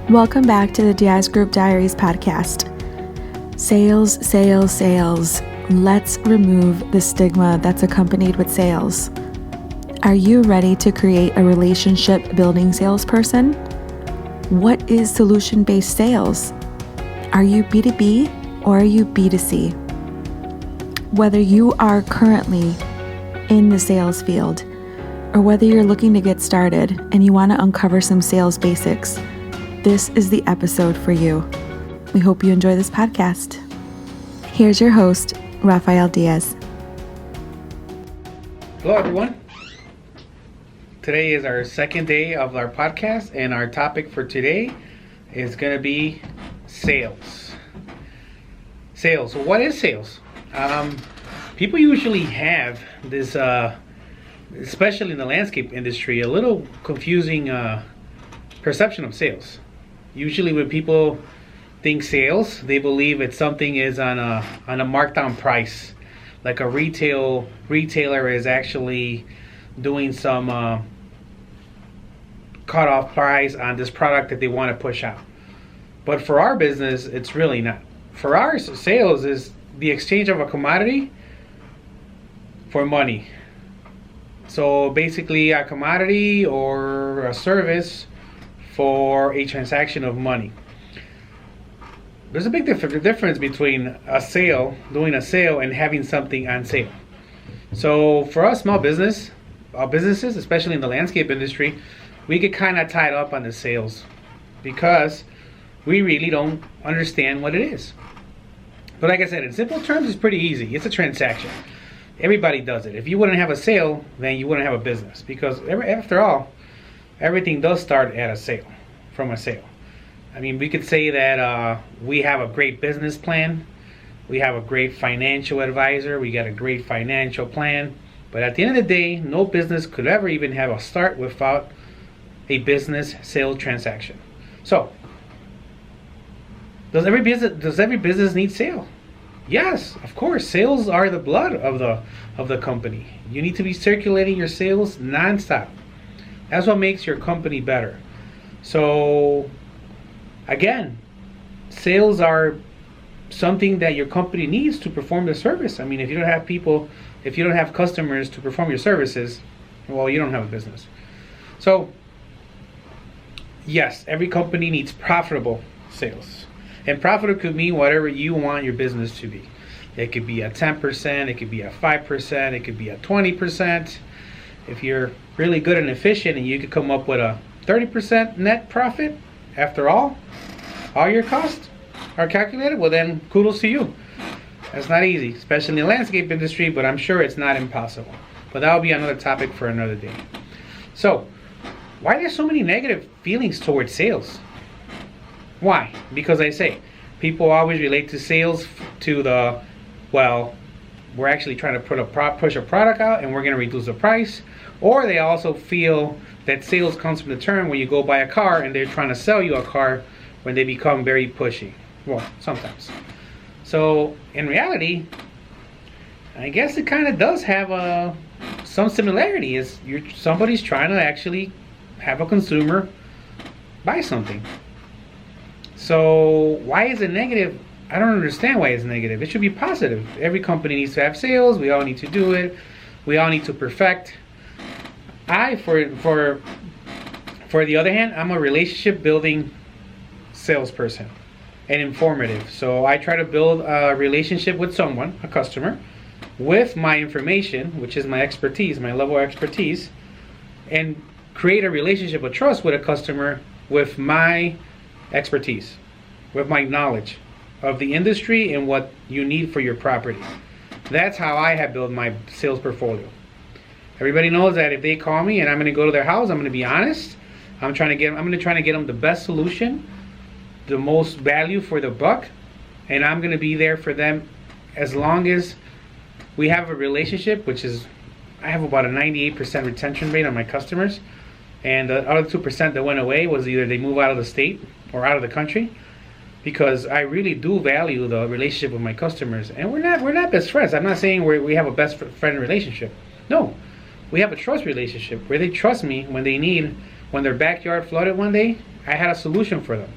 Welcome back to the Diaz Group Diaries podcast. Sales, sales, sales. Let's remove the stigma that's accompanied with sales. Are you ready to create a relationship building salesperson? What is solution-based sales? Are you B2B or are you B2C? Whether you are currently in the sales field or whether you're looking to get started and you want to uncover some sales basics, this is the episode for you. We hope you enjoy this podcast. Here's your host, Rafael Diaz. Hello, everyone. Today is our second day of our podcast, and our topic for today is going to be sales. Sales. So what is sales? People usually have this, especially in the landscape industry, a little confusing perception of sales. Usually when people think sales, they believe it's something is on a markdown price. Like a retailer is actually doing some cut off price on this product that they want to push out. But for our business, it's really not. For our sales is the exchange of a commodity for money. So basically a commodity or a service for a transaction of money. There's a big difference between doing a sale, and having something on sale. So for us small businesses, especially in the landscape industry, we get kind of tied up on the sales because we really don't understand what it is. But like I said, in simple terms, it's pretty easy. It's a transaction. Everybody does it. If you wouldn't have a sale, then you wouldn't have a business, because after all, everything does start at a sale, from a sale. I mean, we could say that we have a great business plan, we have a great financial advisor, we got a great financial plan, but at the end of the day, no business could ever even have a start without a business sales transaction. So, does every business need sale? Yes, of course. Sales are the blood of the company. You need to be circulating your sales nonstop. That's what makes your company better. So, again, sales are something that your company needs to perform the service. I mean, if you don't have customers to perform your services, well, you don't have a business. So, yes, every company needs profitable sales. And profitable could mean whatever you want your business to be. It could be a 10%, it could be a 5%, it could be a 20%. If you're really good and efficient and you could come up with a 30% net profit after all your costs are calculated, well then kudos to you. That's not easy, especially in the landscape industry, but I'm sure it's not impossible. But that'll be another topic for another day. So, why are there so many negative feelings towards sales? Why? Because I say, people always relate to sales to we're actually trying to push a product out and we're going to reduce the price. Or they also feel that sales comes from the term when you go buy a car and they're trying to sell you a car, when they become very pushy. Well, sometimes. So in reality, I guess it kind of does have some similarity. Is somebody's trying to actually have a consumer buy something. So why is it negative? I don't understand why it's negative. It should be positive. Every company needs to have sales. We all need to do it. We all need to perfect. For the other hand, I'm a relationship building salesperson and informative. So I try to build a relationship with someone, a customer, with my information, which is my expertise, my level of expertise, and create a relationship of trust with a customer with my expertise, with my knowledge of the industry and what you need for your property. That's how I have built my sales portfolio. Everybody knows that if they call me and I'm going to go to their house, I'm going to be honest. I'm going to try to get them the best solution, the most value for the buck, and I'm going to be there for them as long as we have a relationship, which is, I have about a 98% retention rate on my customers, and the other 2% that went away was either they move out of the state or out of the country. because I really do value the relationship with my customers. And we're not best friends. I'm not saying we have a best friend relationship. No, we have a trust relationship where they trust me when their backyard flooded one day. I had a solution for them.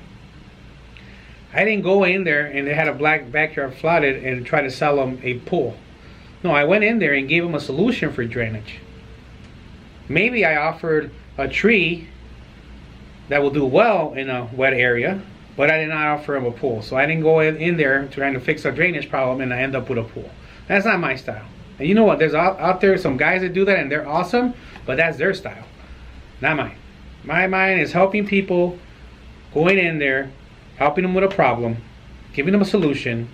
I didn't go in there and they had a black backyard flooded and try to sell them a pool. No, I went in there and gave them a solution for drainage. Maybe I offered a tree that will do well in a wet area, but I did not offer them a pool. So I didn't go in there trying to fix a drainage problem and I end up with a pool. That's not my style. And you know what? There's out there some guys that do that and they're awesome, but that's their style, not mine. My mind is helping people, going in there, helping them with a problem, giving them a solution,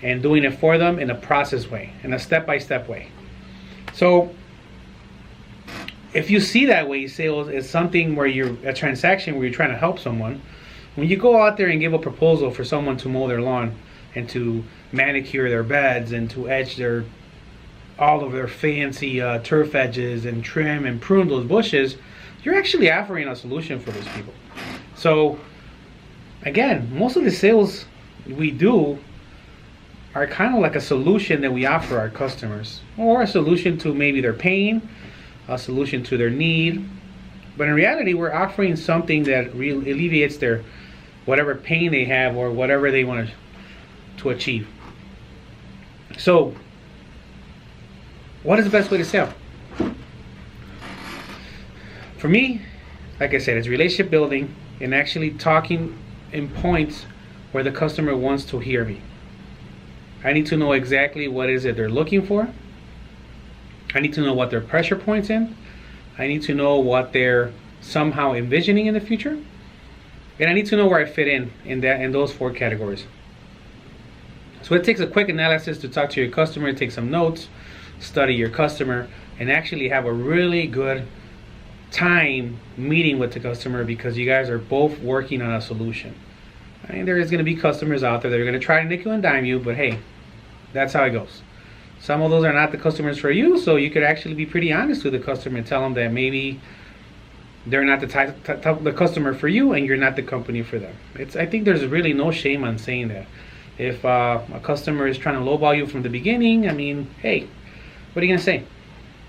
and doing it for them in a process way, in a step-by-step way. So if you see that way, sales is something where you're a transaction where you're trying to help someone. When you go out there and give a proposal for someone to mow their lawn and to manicure their beds and to edge all of their fancy turf edges and trim and prune those bushes, you're actually offering a solution for those people. So again, most of the sales we do are kind of like a solution that we offer our customers, or a solution to maybe their pain, a solution to their need. But in reality, we're offering something that alleviates their whatever pain they have or whatever they want to achieve. So what is the best way to sell? For me, like I said, it's relationship building and actually talking in points where the customer wants to hear me. I need to know exactly what is it they're looking for. I need to know what their pressure points in. I need to know what they're somehow envisioning in the future. And I need to know where I fit in those 4 categories. So it takes a quick analysis to talk to your customer, take some notes, study your customer, and actually have a really good time meeting with the customer, because you guys are both working on a solution. I mean, there is going to be customers out there that are going to try to nickel and dime you, but hey, that's how it goes. Some of those are not the customers for you, so you could actually be pretty honest with the customer and tell them that maybe they're not the customer for you and you're not the company for them. I think there's really no shame on saying that. If a customer is trying to lowball you from the beginning, I mean, hey, what are you going to say?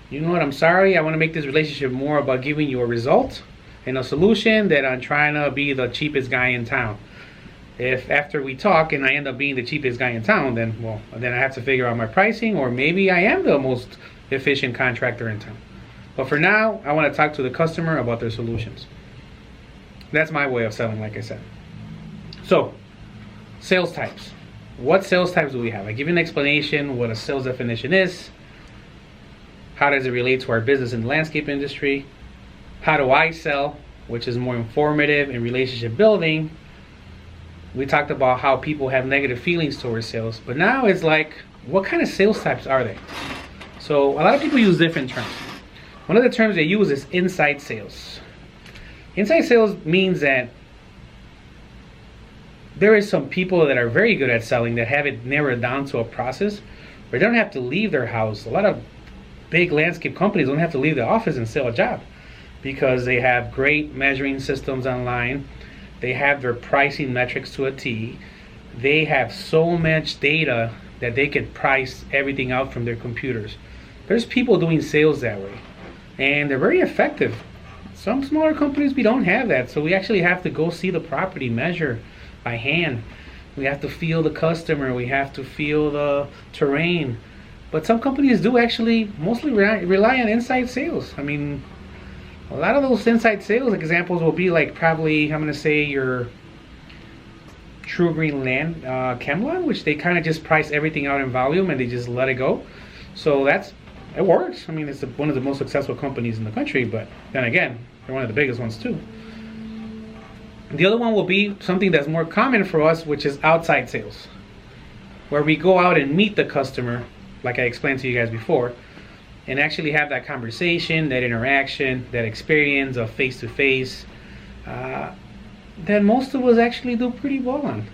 You know what, I'm sorry, I want to make this relationship more about giving you a result and a solution than I'm trying to be the cheapest guy in town. If after we talk and I end up being the cheapest guy in town, then I have to figure out my pricing, or maybe I am the most efficient contractor in town. But for now, I want to talk to the customer about their solutions. That's my way of selling, like I said. So, sales types. What sales types do we have? I give you an explanation what a sales definition is. How does it relate to our business in the landscape industry? How do I sell, which is more informative and relationship building. We talked about how people have negative feelings towards sales, but now it's like, what kind of sales types are they? So a lot of people use different terms. One of the terms they use is inside sales. Inside sales means that there is some people that are very good at selling that have it narrowed down to a process where they don't have to leave their house. A lot of big landscape companies don't have to leave the office and sell a job because they have great measuring systems online. They have their pricing metrics to a T. They have so much data that they can price everything out from their computers. There's people doing sales that way, and they're very effective. Some smaller companies, we don't have that, so we actually have to go see the property, measure by hand. We have to feel the customer. We have to feel the terrain. But some companies do actually mostly rely on inside sales. I mean, a lot of those inside sales examples will be like probably, I'm going to say, your True Green Land Camelot, which they kind of just price everything out in volume and they just let it go. So it works. I mean, it's one of the most successful companies in the country, but then again, they're one of the biggest ones too. The other one will be something that's more common for us, which is outside sales, where we go out and meet the customer, like I explained to you guys before, and actually have that conversation, that interaction, that experience of face-to-face, that most of us actually do pretty well on.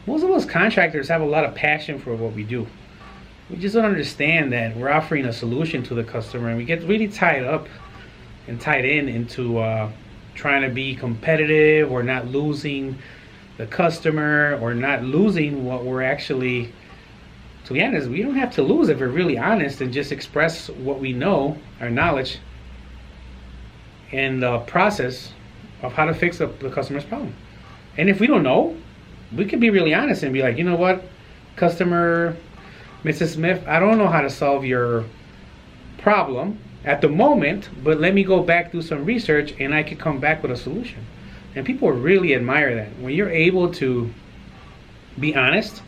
Most of us contractors have a lot of passion for what we do. We just don't understand that we're offering a solution to the customer, and we get really tied up and tied into trying to be competitive or not losing the customer or not losing what we're actually, to be honest, we don't have to lose if we're really honest and just express what we know, our knowledge, and the process of how to fix the customer's problem. And if we don't know, we can be really honest and be like, you know what, customer, Mrs. Smith, I don't know how to solve your problem at the moment, but let me go back, do some research, and I can come back with a solution. And people really admire that. When you're able to be honest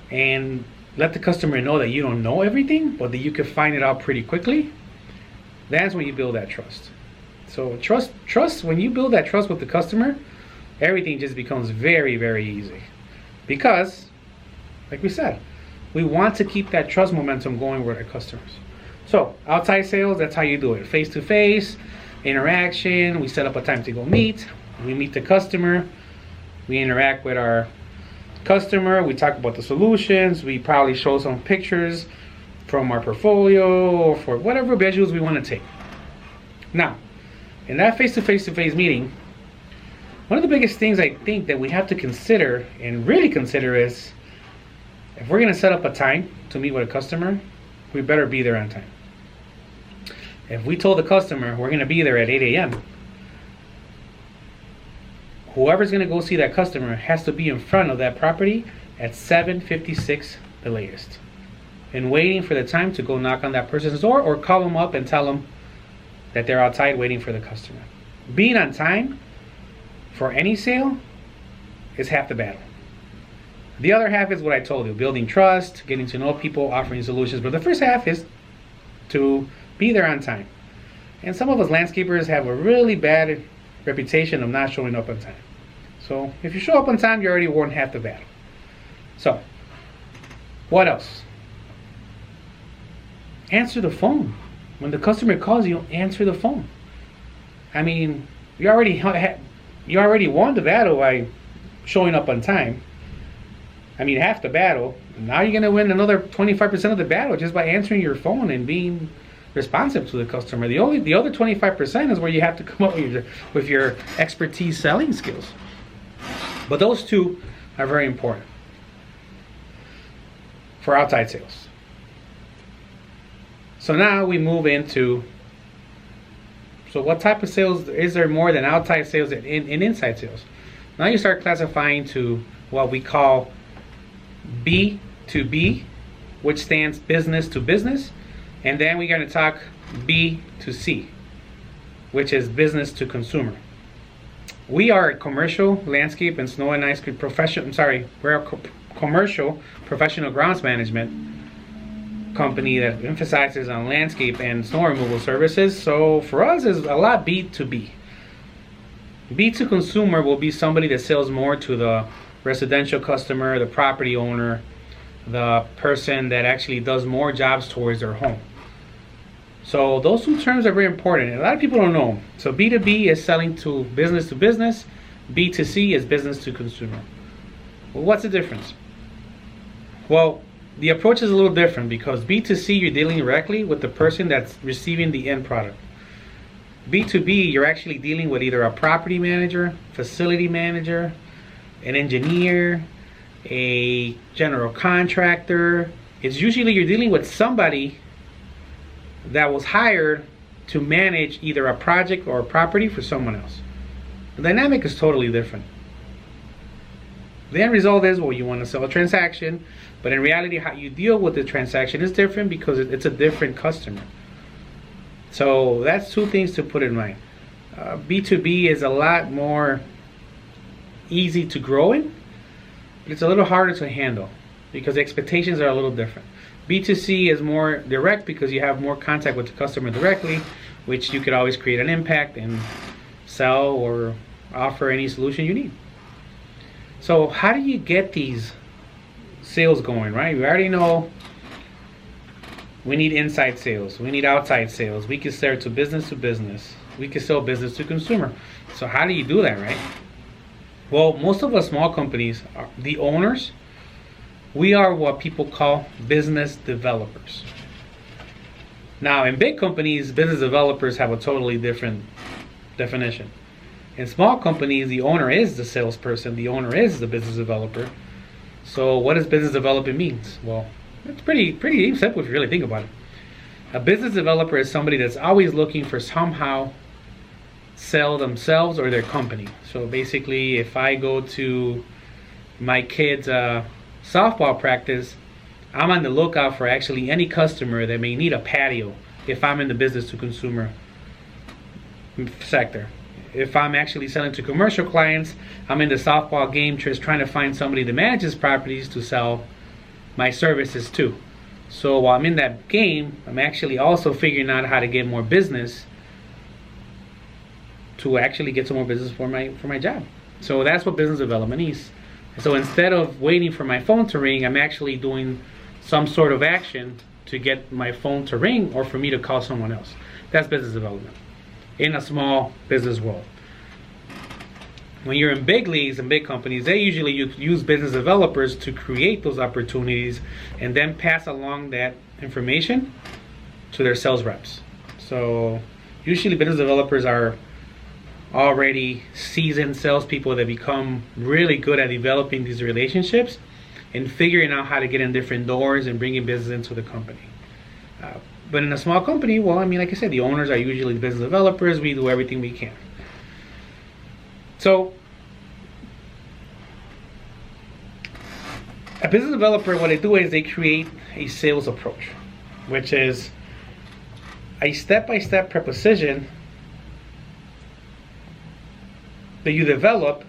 and let the customer know that you don't know everything, but that you can find it out pretty quickly, that's when you build that trust. So trust, when you build that trust with the customer, everything just becomes very, very easy. Because, like we said, we want to keep that trust momentum going with our customers. So, outside sales, that's how you do it. Face-to-face, interaction, we set up a time to go meet, we meet the customer, we interact with our customer, we talk about the solutions, we probably show some pictures from our portfolio or for whatever visuals we want to take. Now, in that face-to-face meeting, one of the biggest things I think that we have to consider and really consider is, if we're going to set up a time to meet with a customer, we better be there on time. If we told the customer we're going to be there at 8 a.m., whoever's going to go see that customer has to be in front of that property at 7:56 the latest, and waiting for the time to go knock on that person's door or call them up and tell them that they're outside waiting for the customer. Being on time for any sale is half the battle. The other half is what I told you, building trust, getting to know people, offering solutions. But the first half is to be there on time. And some of us landscapers have a really bad reputation of not showing up on time. So if you show up on time, you already won half the battle. So, what else? Answer the phone. When the customer calls you, answer the phone. I mean, you already won the battle by showing up on time. I mean, half the battle. Now you're going to win another 25% of the battle just by answering your phone and being responsive to the customer. The other 25% is where you have to come up with your expertise selling skills. But those two are very important for outside sales. So now we move into, so what type of sales is there more than outside sales and inside sales? Now you start classifying to what we call B2B, which stands business to business, and then we're going to talk B2C, which is business to consumer. We are a commercial landscape and snow and ice professional. We're a commercial professional grounds management company that emphasizes on landscape and snow removal services. So for us, is a lot B2B. B to consumer will be somebody that sells more to the residential customer, the property owner, the person that actually does more jobs towards their home. So those two terms are very important. A lot of people don't know them. So B2B is selling to business, B2C is business to consumer. Well, what's the difference? Well, the approach is a little different because B2C, you're dealing directly with the person that's receiving the end product. B2B, you're actually dealing with either a property manager, facility manager, an engineer, a general contractor. It's usually you're dealing with somebody that was hired to manage either a project or a property for someone else. The dynamic is totally different. The end result is, well, you want to sell a transaction, but in reality, how you deal with the transaction is different because it's a different customer. So that's two things to put in mind. B2B is a lot more easy to grow in, but it's a little harder to handle because the expectations are a little different. B2C is more direct because you have more contact with the customer directly, which you could always create an impact and sell or offer any solution you need. So how do you get these sales going, right? We already know we need inside sales, we need outside sales, we can sell to business, we can sell business to consumer. So how do you do that, right? Well, most of us small companies, the owners, we are what people call business developers. Now, in big companies, business developers have a totally different definition. In small companies, the owner is the salesperson, the owner is the business developer. So what does business development means? Well, it's pretty simple if you really think about it. A business developer is somebody that's always looking for somehow sell themselves or their company. So basically, if I go to my kids' softball practice, I'm on the lookout for actually any customer that may need a patio if I'm in the business to consumer sector. If I'm actually selling to commercial clients, I'm in the softball game just trying to find somebody that manages properties to sell my services to. So while I'm in that game, I'm actually also figuring out how to get more business to actually get some more business for my job. So that's what business development is. So instead of waiting for my phone to ring, I'm actually doing some sort of action to get my phone to ring or for me to call someone else. That's business development in a small business world. When you're in big leagues and big companies, they usually use business developers to create those opportunities and then pass along that information to their sales reps. So usually business developers are already seasoned salespeople that become really good at developing these relationships and figuring out how to get in different doors and bringing business into the company. But in a small company, well, I mean, like I said, the owners are usually the business developers. We do everything we can. So a business developer, what they do is they create a sales approach, which is a step-by-step proposition that you develop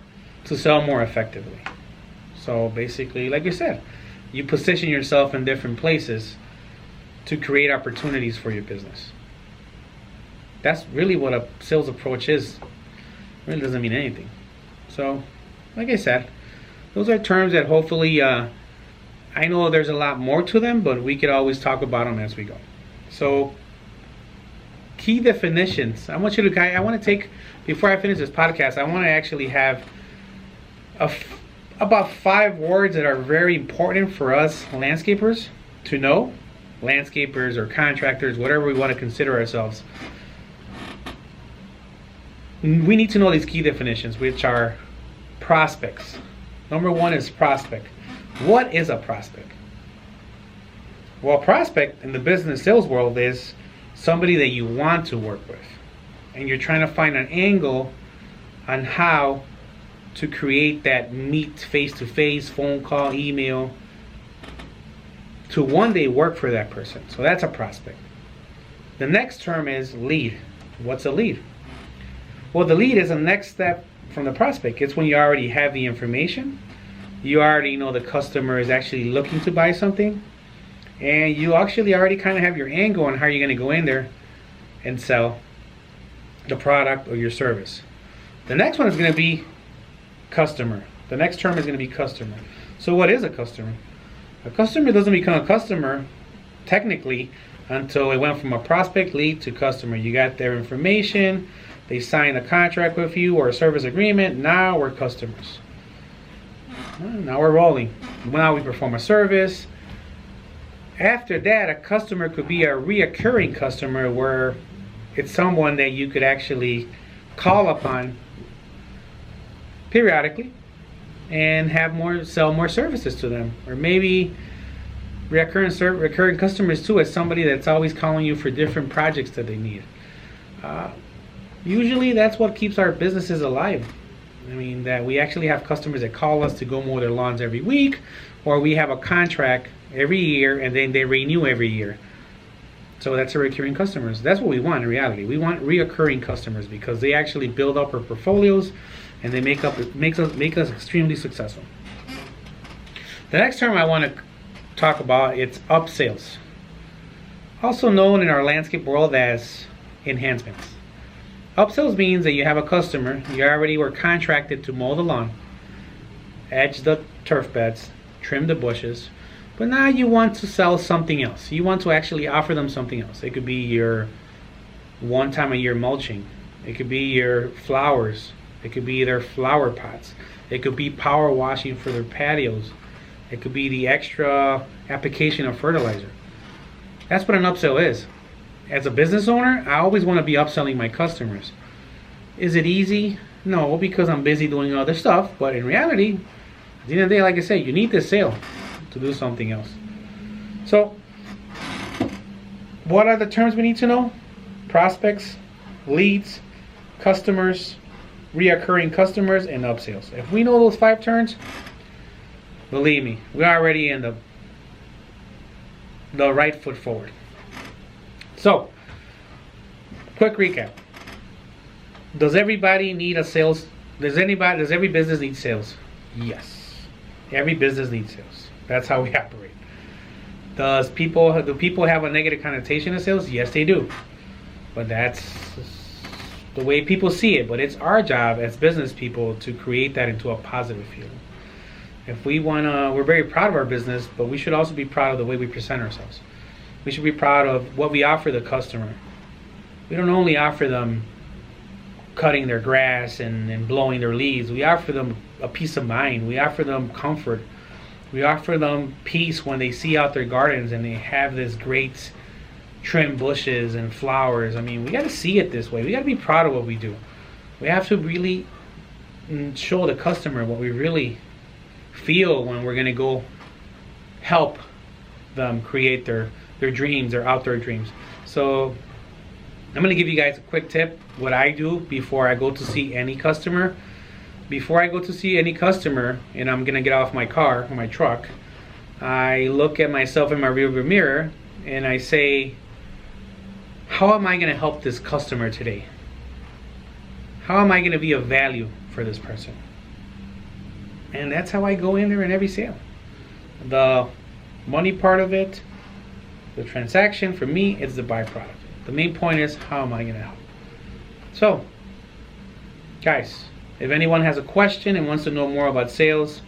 to sell more effectively. So basically, like you said, you position yourself in different places to create opportunities for your business. That's really what a sales approach is. It really doesn't mean anything. So, like I said, those are terms that hopefully, I know there's a lot more to them, but we could always talk about them as we go. So, key definitions. I want to take, before I finish this podcast, I want to actually have about 5 words that are very important for us landscapers to know. Landscapers or contractors, whatever we want to consider ourselves. We need to know these key definitions, which are prospects. Number 1 is prospect. What is a prospect? Well, prospect in the business sales world is somebody that you want to work with. And you're trying to find an angle on how to create that meet face-to-face, phone call, email, to one day work for that person. So that's a prospect. The next term is lead. What's a lead? Well, the lead is the next step from the prospect. It's when you already have the information. You already know the customer is actually looking to buy something. And you actually already kind of have your angle on how you're going to go in there and sell the product or your service. The next one is going to be customer. The next term is going to be customer. So what is a customer? A customer doesn't become a customer technically until it went from a prospect lead to customer. You got their information, they signed a contract with you or a service agreement. Now we're customers. Now we're rolling. Now we perform a service. After that, a customer could be a reoccurring customer where it's someone that you could actually call upon periodically and sell more services to them. Or maybe recurring customers too, as somebody that's always calling you for different projects that they need. Usually that's what keeps our businesses alive. I mean, that we actually have customers that call us to go mow their lawns every week, or we have a contract every year and then they renew every year. So that's a recurring customers. That's what we want in reality. We want reoccurring customers because they actually build up our portfolios and they make us extremely successful. The next term I want to talk about, it's upsales. Also known in our landscape world as enhancements. Upsells means that you have a customer, you already were contracted to mow the lawn, edge the turf beds, trim the bushes, but now you want to sell something else. You want to actually offer them something else. It could be your one time a year mulching. It could be your flowers. It could be their flower pots. It could be power washing for their patios. It could be the extra application of fertilizer. That's what an upsell is. As a business owner, I always want to be upselling my customers. Is it easy? No, because I'm busy doing other stuff. But in reality, at the end of the day, like I said, you need this sale to do something else. So, what are the terms we need to know? Prospects, leads, customers, reoccurring customers, and upsells. If we know those 5 terms, believe me, we're already in the right foot forward. So, quick recap. Does everybody need a sales? Does every business need sales? Yes. Every business needs sales. That's how we operate. Do people have a negative connotation of sales? Yes, they do. But that's the way people see it. But it's our job as business people to create that into a positive feeling. If we we're very proud of our business, but we should also be proud of the way we present ourselves. We should be proud of what we offer the customer. We don't only offer them cutting their grass and blowing their leaves. We offer them a peace of mind. We offer them comfort. We offer them peace when they see out their gardens and they have this great trimmed bushes and flowers. I mean, we got to see it this way. We got to be proud of what we do. We have to really show the customer what we really feel when we're going to go help them create their dreams, their outdoor dreams. So I'm going to give you guys a quick tip, what I do before I go to see any customer. Before I go to see any customer and I'm going to get off my car or my truck, I look at myself in my rearview mirror and I say, how am I going to help this customer today? How am I going to be of value for this person? And that's how I go in there in every sale. The money part of it, the transaction, for me, it's the byproduct. The main point is, how am I going to help? So, guys, if anyone has a question and wants to know more about sales,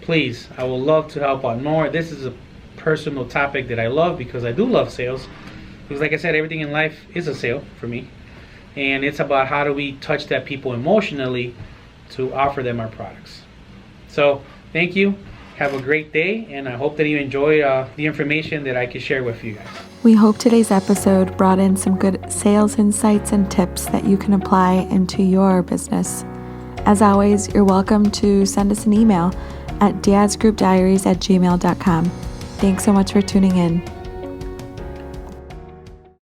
please, I would love to help out more. This is a personal topic that I love because I do love sales. Because like I said, everything in life is a sale for me. And it's about how do we touch that people emotionally to offer them our products. So, thank you. Have a great day, and I hope that you enjoy the information that I can share with you guys. We hope today's episode brought in some good sales insights and tips that you can apply into your business. As always, you're welcome to send us an email at diazgroupdiaries@gmail.com. Thanks so much for tuning in.